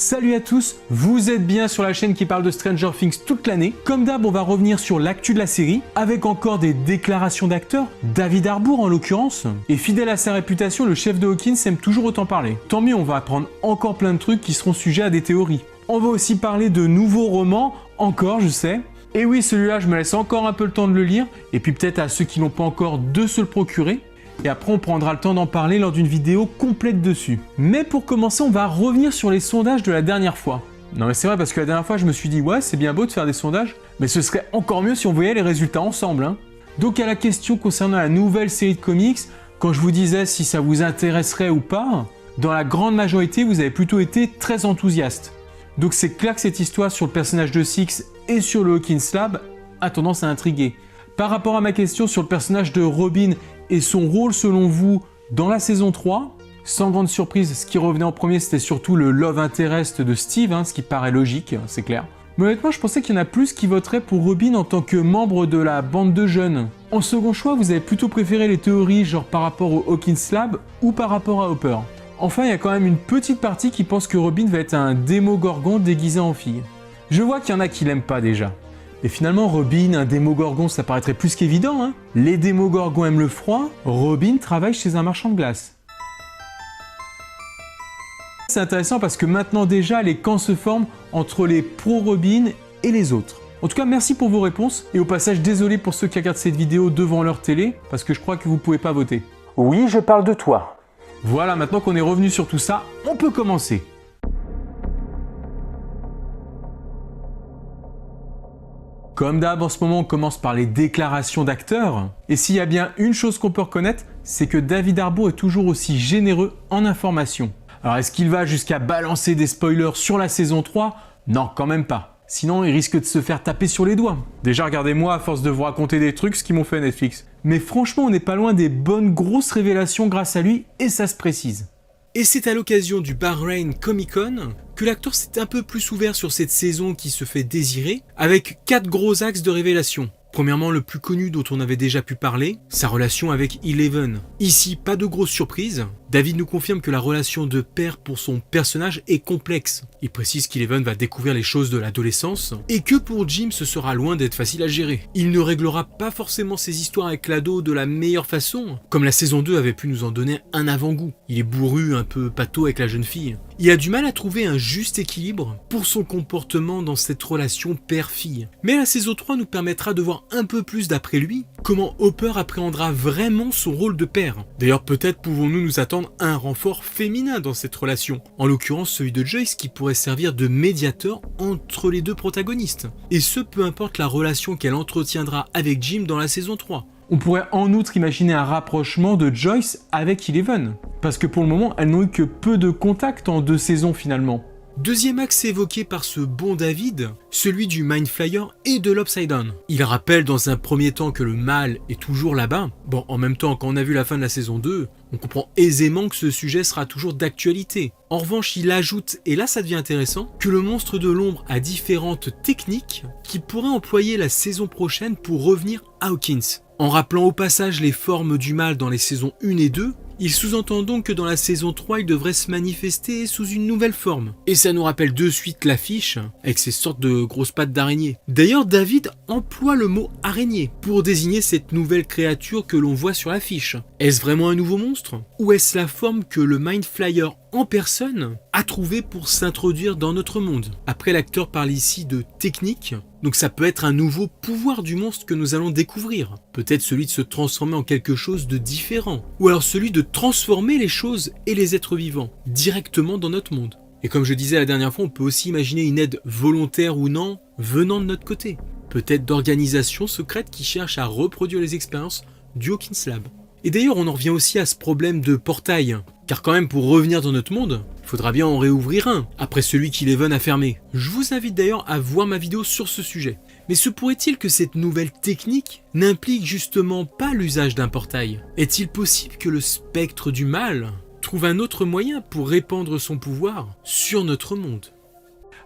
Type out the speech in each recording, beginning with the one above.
Salut à tous, vous êtes bien sur la chaîne qui parle de Stranger Things toute l'année. Comme d'hab, on va revenir sur l'actu de la série, avec encore des déclarations d'acteurs, David Harbour en l'occurrence. Et fidèle à sa réputation, le chef de Hawkins aime toujours autant parler. Tant mieux, on va apprendre encore plein de trucs qui seront sujets à des théories. On va aussi parler de nouveaux romans, encore je sais. Et oui, celui-là, je me laisse encore un peu le temps de le lire, et puis peut-être à ceux qui n'ont pas encore de se le procurer. Et après on prendra le temps d'en parler lors d'une vidéo complète dessus. Mais pour commencer, on va revenir sur les sondages de la dernière fois. Non mais c'est vrai parce que la dernière fois je me suis dit ouais c'est bien beau de faire des sondages, mais ce serait encore mieux si on voyait les résultats ensemble. Hein. Donc à la question concernant la nouvelle série de comics, quand je vous disais si ça vous intéresserait ou pas, dans la grande majorité vous avez plutôt été très enthousiaste. Donc c'est clair que cette histoire sur le personnage de Six et sur le Hawkins Lab a tendance à intriguer. Par rapport à ma question sur le personnage de Robin et son rôle selon vous dans la saison 3, sans grande surprise, ce qui revenait en premier c'était surtout le love interest de Steve, ce qui paraît logique, c'est clair. Mais honnêtement je pensais qu'il y en a plus qui voteraient pour Robin en tant que membre de la bande de jeunes. En second choix, vous avez plutôt préféré les théories genre par rapport au Hawkins Lab ou par rapport à Hopper. Enfin, il y a quand même une petite partie qui pense que Robin va être un démogorgon déguisé en fille. Je vois qu'il y en a qui l'aiment pas déjà. Et finalement, Robin, un démogorgon, ça paraîtrait plus qu'évident, hein. Les démogorgons aiment le froid, Robin travaille chez un marchand de glace. C'est intéressant parce que maintenant déjà, les camps se forment entre les pro-Robin et les autres. En tout cas, merci pour vos réponses, et au passage, désolé pour ceux qui regardent cette vidéo devant leur télé, parce que je crois que vous pouvez pas voter. Oui, je parle de toi. Voilà, maintenant qu'on est revenu sur tout ça, on peut commencer. Comme d'hab, en ce moment, on commence par les déclarations d'acteurs. Et s'il y a bien une chose qu'on peut reconnaître, c'est que David Harbour est toujours aussi généreux en informations. Alors, est-ce qu'il va jusqu'à balancer des spoilers sur la saison 3? Non, quand même pas. Sinon, il risque de se faire taper sur les doigts. Déjà, regardez-moi à force de vous raconter des trucs, ce qu'ils m'ont fait Netflix. Mais franchement, on n'est pas loin des bonnes grosses révélations grâce à lui, et ça se précise. Et c'est à l'occasion du Bahrain Comic Con que l'acteur s'est un peu plus ouvert sur cette saison qui se fait désirer, avec 4 gros axes de révélation. Premièrement, le plus connu dont on avait déjà pu parler, sa relation avec Eleven. Ici, pas de grosse surprise. David nous confirme que la relation de père pour son personnage est complexe. Il précise qu'Eleven va découvrir les choses de l'adolescence et que pour Jim ce sera loin d'être facile à gérer. Il ne réglera pas forcément ses histoires avec l'ado de la meilleure façon, comme la saison 2 avait pu nous en donner un avant-goût. Il est bourru, un peu pâteau avec la jeune fille. Il a du mal à trouver un juste équilibre pour son comportement dans cette relation père-fille. Mais la saison 3 nous permettra de voir un peu plus d'après lui comment Hopper appréhendra vraiment son rôle de père. D'ailleurs peut-être pouvons-nous nous attendre à un renfort féminin dans cette relation, en l'occurrence celui de Joyce qui pourrait servir de médiateur entre les deux protagonistes. Et ce peu importe la relation qu'elle entretiendra avec Jim dans la saison 3. On pourrait en outre imaginer un rapprochement de Joyce avec Eleven, parce que pour le moment, elles n'ont eu que peu de contacts en 2 saisons finalement. Deuxième axe évoqué par ce bon David, celui du Mind Flyer et de l'Upside Down. Il rappelle dans un premier temps que le mal est toujours là-bas. Bon, en même temps, quand on a vu la fin de la saison 2, on comprend aisément que ce sujet sera toujours d'actualité. En revanche, il ajoute, et là ça devient intéressant, que le monstre de l'ombre a différentes techniques qu'il pourrait employer la saison prochaine pour revenir à Hawkins. En rappelant au passage les formes du mal dans les saisons 1 et 2, il sous-entend donc que dans la saison 3, il devrait se manifester sous une nouvelle forme. Et ça nous rappelle de suite l'affiche, avec ces sortes de grosses pattes d'araignée. D'ailleurs, David emploie le mot araignée pour désigner cette nouvelle créature que l'on voit sur l'affiche. Est-ce vraiment un nouveau monstre? Ou est-ce la forme que le Mind Flyer en personne a trouvé pour s'introduire dans notre monde? Après, l'acteur parle ici de technique, donc ça peut être un nouveau pouvoir du monstre que nous allons découvrir. Peut-être celui de se transformer en quelque chose de différent, ou alors celui de transformer les choses et les êtres vivants directement dans notre monde. Et comme je disais la dernière fois, on peut aussi imaginer une aide volontaire ou non venant de notre côté. Peut-être d'organisations secrètes qui cherchent à reproduire les expériences du Hawkins Lab. Et d'ailleurs, on en revient aussi à ce problème de portail. Car quand même, pour revenir dans notre monde, il faudra bien en réouvrir un, après celui qu'Eleven a fermé. Je vous invite d'ailleurs à voir ma vidéo sur ce sujet. Mais se pourrait-il que cette nouvelle technique n'implique justement pas l'usage d'un portail? Est-il possible que le spectre du mal trouve un autre moyen pour répandre son pouvoir sur notre monde?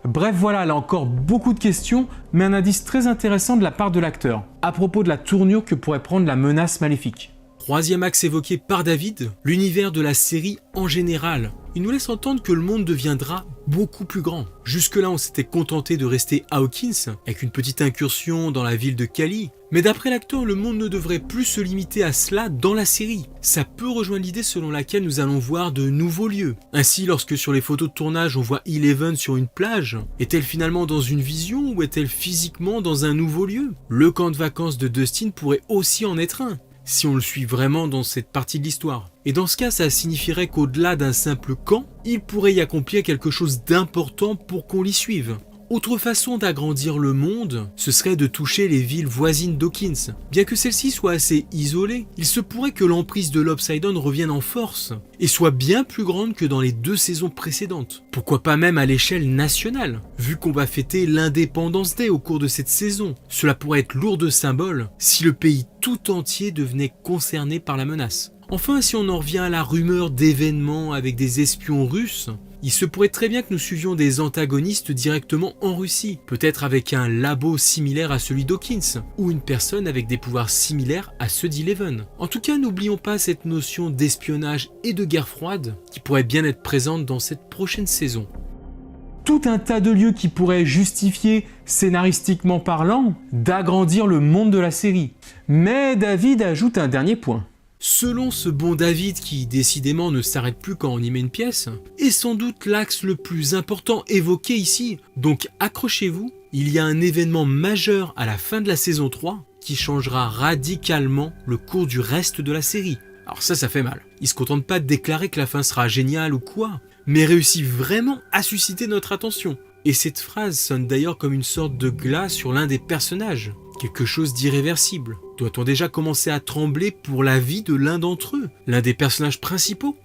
Bref, voilà, là encore beaucoup de questions, mais un indice très intéressant de la part de l'acteur, à propos de la tournure que pourrait prendre la menace maléfique. Troisième axe évoqué par David, l'univers de la série en général. Il nous laisse entendre que le monde deviendra beaucoup plus grand. Jusque-là, on s'était contenté de rester à Hawkins, avec une petite incursion dans la ville de Cali. Mais d'après l'acteur, le monde ne devrait plus se limiter à cela dans la série. Ça peut rejoindre l'idée selon laquelle nous allons voir de nouveaux lieux. Ainsi, lorsque sur les photos de tournage on voit Eleven sur une plage, est-elle finalement dans une vision ou est-elle physiquement dans un nouveau lieu? Le camp de vacances de Dustin pourrait aussi en être un, si on le suit vraiment dans cette partie de l'histoire. Et dans ce cas, ça signifierait qu'au-delà d'un simple camp, il pourrait y accomplir quelque chose d'important pour qu'on l'y suive. Autre façon d'agrandir le monde, ce serait de toucher les villes voisines d'Hawkins. Bien que celles-ci soient assez isolées, il se pourrait que l'emprise de l'Upside Down revienne en force et soit bien plus grande que dans les 2 saisons précédentes. Pourquoi pas même à l'échelle nationale, vu qu'on va fêter l'Independence Day au cours de cette saison. Cela pourrait être lourd de symboles si le pays tout entier devenait concerné par la menace. Enfin, si on en revient à la rumeur d'événements avec des espions russes, il se pourrait très bien que nous suivions des antagonistes directement en Russie, peut-être avec un labo similaire à celui d'Hawkins, ou une personne avec des pouvoirs similaires à ceux d'Eleven. En tout cas, n'oublions pas cette notion d'espionnage et de guerre froide qui pourrait bien être présente dans cette prochaine saison. Tout un tas de lieux qui pourraient justifier, scénaristiquement parlant, d'agrandir le monde de la série. Mais David ajoute un dernier point. Selon ce bon David qui décidément ne s'arrête plus quand on y met une pièce, est sans doute l'axe le plus important évoqué ici, donc accrochez-vous, il y a un événement majeur à la fin de la saison 3 qui changera radicalement le cours du reste de la série. Alors ça fait mal. Il se contente pas de déclarer que la fin sera géniale ou quoi, mais réussit vraiment à susciter notre attention. Et cette phrase sonne d'ailleurs comme une sorte de glas sur l'un des personnages. Quelque chose d'irréversible. Doit-on déjà commencer à trembler pour la vie de l'un d'entre eux, l'un des personnages principaux?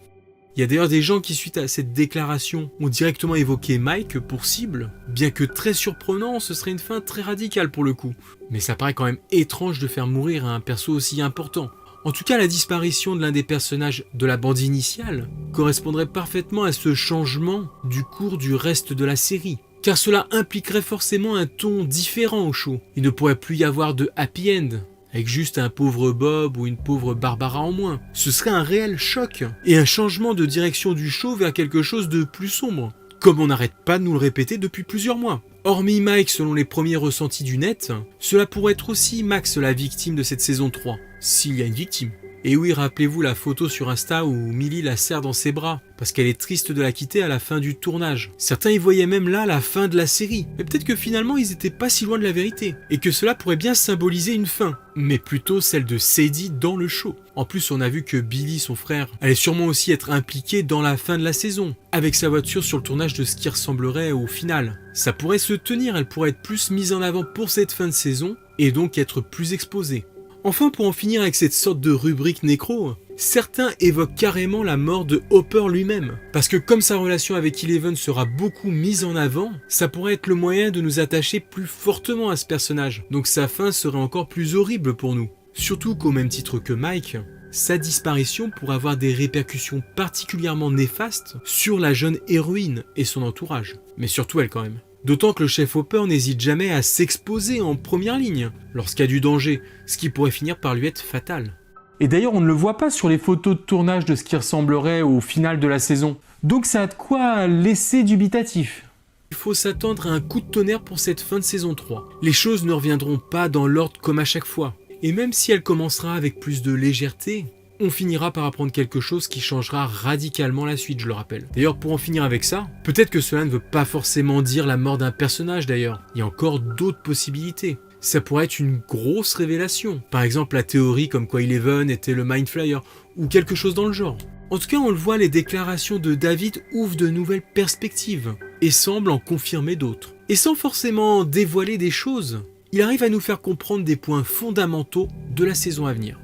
Il y a d'ailleurs des gens qui, suite à cette déclaration, ont directement évoqué Mike pour cible, bien que très surprenant, ce serait une fin très radicale pour le coup. Mais ça paraît quand même étrange de faire mourir un perso aussi important. En tout cas, la disparition de l'un des personnages de la bande initiale correspondrait parfaitement à ce changement du cours du reste de la série. Car cela impliquerait forcément un ton différent au show. Il ne pourrait plus y avoir de happy end, avec juste un pauvre Bob ou une pauvre Barbara en moins. Ce serait un réel choc, et un changement de direction du show vers quelque chose de plus sombre, comme on n'arrête pas de nous le répéter depuis plusieurs mois. Hormis Mike, selon les premiers ressentis du net, cela pourrait être aussi Max la victime de cette saison 3, s'il y a une victime. Et oui, rappelez-vous la photo sur Insta où Millie la serre dans ses bras, parce qu'elle est triste de la quitter à la fin du tournage. Certains y voyaient même là la fin de la série, mais peut-être que finalement ils étaient pas si loin de la vérité, et que cela pourrait bien symboliser une fin, mais plutôt celle de Sadie dans le show. En plus, on a vu que Billy, son frère, allait sûrement aussi être impliqué dans la fin de la saison, avec sa voiture sur le tournage de ce qui ressemblerait au final. Ça pourrait se tenir, elle pourrait être plus mise en avant pour cette fin de saison, et donc être plus exposée. Enfin, pour en finir avec cette sorte de rubrique nécro, certains évoquent carrément la mort de Hopper lui-même. Parce que comme sa relation avec Eleven sera beaucoup mise en avant, ça pourrait être le moyen de nous attacher plus fortement à ce personnage. Donc sa fin serait encore plus horrible pour nous. Surtout qu'au même titre que Mike, sa disparition pourrait avoir des répercussions particulièrement néfastes sur la jeune héroïne et son entourage. Mais surtout elle quand même. D'autant que le chef Hopper n'hésite jamais à s'exposer en première ligne lorsqu'il y a du danger, ce qui pourrait finir par lui être fatal. Et d'ailleurs, on ne le voit pas sur les photos de tournage de ce qui ressemblerait au final de la saison. Donc ça a de quoi laisser dubitatif. Il faut s'attendre à un coup de tonnerre pour cette fin de saison 3. Les choses ne reviendront pas dans l'ordre comme à chaque fois. Et même si elle commencera avec plus de légèreté, on finira par apprendre quelque chose qui changera radicalement la suite, je le rappelle. D'ailleurs, pour en finir avec ça, peut-être que cela ne veut pas forcément dire la mort d'un personnage d'ailleurs. Il y a encore d'autres possibilités. Ça pourrait être une grosse révélation. Par exemple, la théorie comme quoi Eleven était le Mind Flayer, ou quelque chose dans le genre. En tout cas, on le voit, les déclarations de David ouvrent de nouvelles perspectives, et semblent en confirmer d'autres. Et sans forcément dévoiler des choses, il arrive à nous faire comprendre des points fondamentaux de la saison à venir.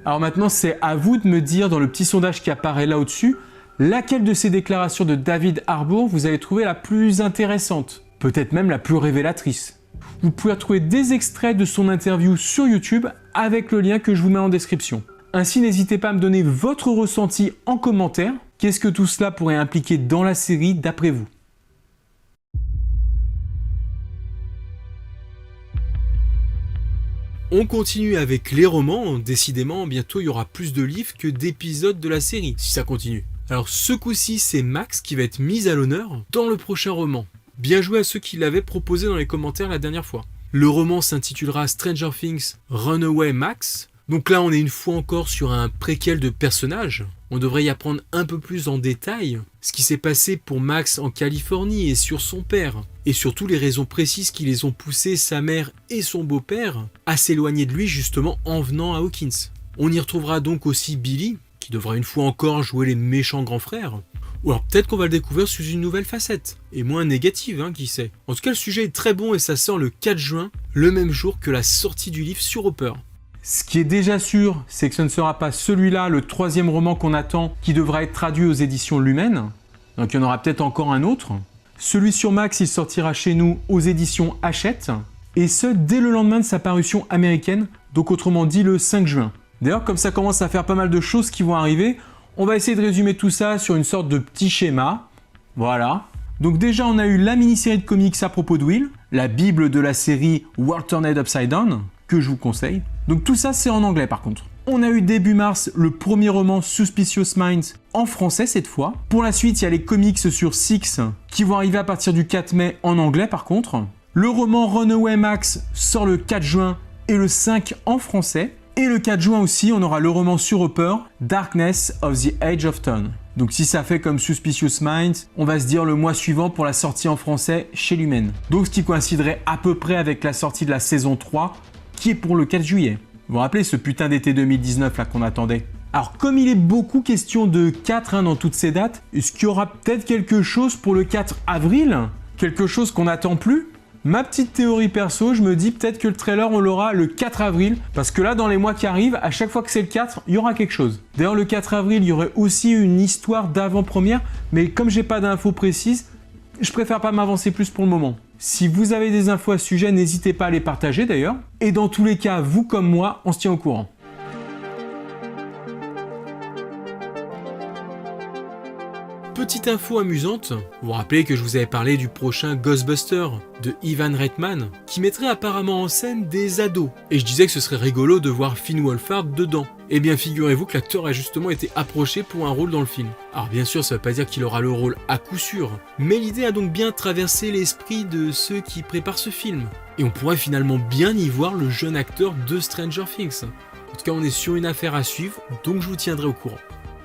Alors maintenant, c'est à vous de me dire dans le petit sondage qui apparaît là au-dessus, laquelle de ces déclarations de David Harbour vous avez trouvé la plus intéressante, peut-être même la plus révélatrice. Vous pouvez retrouver des extraits de son interview sur YouTube avec le lien que je vous mets en description. Ainsi, n'hésitez pas à me donner votre ressenti en commentaire. Qu'est-ce que tout cela pourrait impliquer dans la série d'après vous ? On continue avec les romans, décidément bientôt il y aura plus de livres que d'épisodes de la série, si ça continue. Alors ce coup-ci c'est Max qui va être mis à l'honneur dans le prochain roman. Bien joué à ceux qui l'avaient proposé dans les commentaires la dernière fois. Le roman s'intitulera Stranger Things Runaway Max. Donc là on est une fois encore sur un préquel de personnages. On devrait y apprendre un peu plus en détail ce qui s'est passé pour Max en Californie et sur son père. Et surtout les raisons précises qui les ont poussé, sa mère et son beau-père, à s'éloigner de lui justement en venant à Hawkins. On y retrouvera donc aussi Billy, qui devra une fois encore jouer les méchants grands frères. Ou alors peut-être qu'on va le découvrir sous une nouvelle facette, et moins négative, qui sait. En tout cas le sujet est très bon et ça sort le 4 juin, le même jour que la sortie du livre sur Hopper. Ce qui est déjà sûr, c'est que ce ne sera pas celui-là, le 3e roman qu'on attend, qui devra être traduit aux éditions Lumen. Donc il y en aura peut-être encore un autre. Celui sur Max, il sortira chez nous aux éditions Hachette, et ce, dès le lendemain de sa parution américaine, donc autrement dit le 5 juin. D'ailleurs, comme ça commence à faire pas mal de choses qui vont arriver, on va essayer de résumer tout ça sur une sorte de petit schéma. Voilà. Donc déjà, on a eu la mini-série de comics à propos de Will, la bible de la série World Turned Upside Down, que je vous conseille. Donc tout ça, c'est en anglais par contre. On a eu début mars le premier roman Suspicious Minds en français cette fois. Pour la suite, il y a les comics sur Six qui vont arriver à partir du 4 mai en anglais par contre. Le roman Runaway Max sort le 4 juin et le 5 en français. Et le 4 juin aussi, on aura le roman sur Hopper, Darkness of the Age of Dawn. Donc si ça fait comme Suspicious Minds, on va se dire le mois suivant pour la sortie en français chez Lumen. Donc ce qui coïnciderait à peu près avec la sortie de la saison 3, qui est pour le 4 juillet. Vous vous rappelez ce putain d'été 2019 là qu'on attendait? Alors comme il est beaucoup question de 4 dans toutes ces dates, est-ce qu'il y aura peut-être quelque chose pour le 4 avril? Quelque chose qu'on n'attend plus? Ma petite théorie perso, je me dis peut-être que le trailer on l'aura le 4 avril, parce que là dans les mois qui arrivent, à chaque fois que c'est le 4, il y aura quelque chose. D'ailleurs le 4 avril, il y aurait aussi une histoire d'avant-première, mais comme j'ai pas d'infos précises, je préfère pas m'avancer plus pour le moment. Si vous avez des infos à ce sujet, n'hésitez pas à les partager d'ailleurs. Et dans tous les cas, vous comme moi, on se tient au courant. Petite info amusante, vous vous rappelez que je vous avais parlé du prochain Ghostbuster de Ivan Reitman, qui mettrait apparemment en scène des ados. Et je disais que ce serait rigolo de voir Finn Wolfhard dedans. Eh bien figurez-vous que l'acteur a justement été approché pour un rôle dans le film. Alors bien sûr ça veut pas dire qu'il aura le rôle à coup sûr, mais l'idée a donc bien traversé l'esprit de ceux qui préparent ce film. Et on pourrait finalement bien y voir le jeune acteur de Stranger Things. En tout cas on est sur une affaire à suivre, donc je vous tiendrai au courant.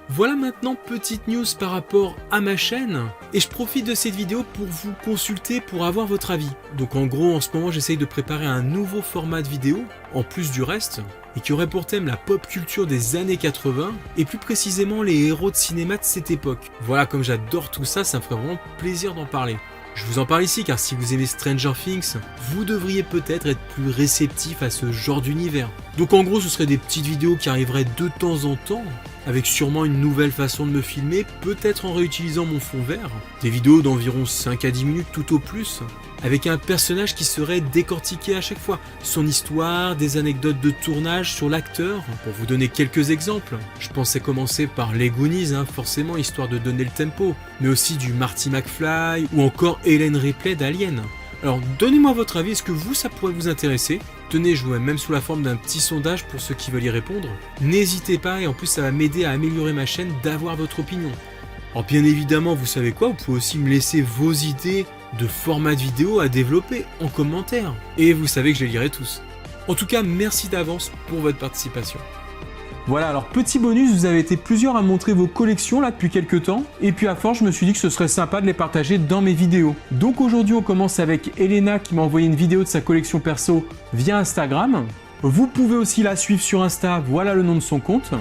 Voilà maintenant petite news par rapport à ma chaîne et je profite de cette vidéo pour vous consulter pour avoir votre avis. Donc en gros en ce moment j'essaye de préparer un nouveau format de vidéo en plus du reste et qui aurait pour thème la pop culture des années 80 et plus précisément les héros de cinéma de cette époque. Voilà, comme j'adore tout ça, ça me ferait vraiment plaisir d'en parler. Je vous en parle ici car si vous aimez Stranger Things, vous devriez peut-être être plus réceptif à ce genre d'univers. Donc en gros ce seraient des petites vidéos qui arriveraient de temps en temps, avec sûrement une nouvelle façon de me filmer, peut-être en réutilisant mon fond vert. Des vidéos d'environ 5 à 10 minutes tout au plus, avec un personnage qui serait décortiqué à chaque fois. Son histoire, des anecdotes de tournage sur l'acteur, pour vous donner quelques exemples. Je pensais commencer par les Goonies, forcément, histoire de donner le tempo, mais aussi du Marty McFly, ou encore Ellen Ripley d'Alien. Alors donnez-moi votre avis, est-ce que vous ça pourrait vous intéresser? Tenez, je vous mets même sous la forme d'un petit sondage pour ceux qui veulent y répondre. N'hésitez pas et en plus ça va m'aider à améliorer ma chaîne d'avoir votre opinion. Alors bien évidemment, vous savez quoi, vous pouvez aussi me laisser vos idées de format de vidéo à développer en commentaire. Et vous savez que je les lirai tous. En tout cas, merci d'avance pour votre participation. Voilà, alors petit bonus, vous avez été plusieurs à montrer vos collections là depuis quelques temps, et puis à force je me suis dit que ce serait sympa de les partager dans mes vidéos. Donc aujourd'hui on commence avec Elena qui m'a envoyé une vidéo de sa collection perso via Instagram. Vous pouvez aussi la suivre sur Insta, voilà le nom de son compte.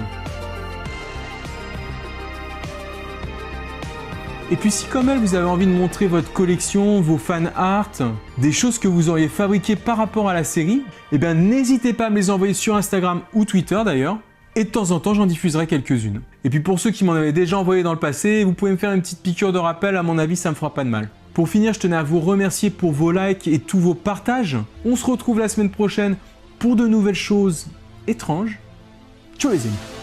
Et puis si comme elle vous avez envie de montrer votre collection, vos fan art, des choses que vous auriez fabriquées par rapport à la série, eh bien n'hésitez pas à me les envoyer sur Instagram ou Twitter d'ailleurs. Et de temps en temps, j'en diffuserai quelques-unes. Et puis pour ceux qui m'en avaient déjà envoyé dans le passé, vous pouvez me faire une petite piqûre de rappel, à mon avis, ça me fera pas de mal. Pour finir, je tenais à vous remercier pour vos likes et tous vos partages. On se retrouve la semaine prochaine pour de nouvelles choses étranges. Ciao les amis.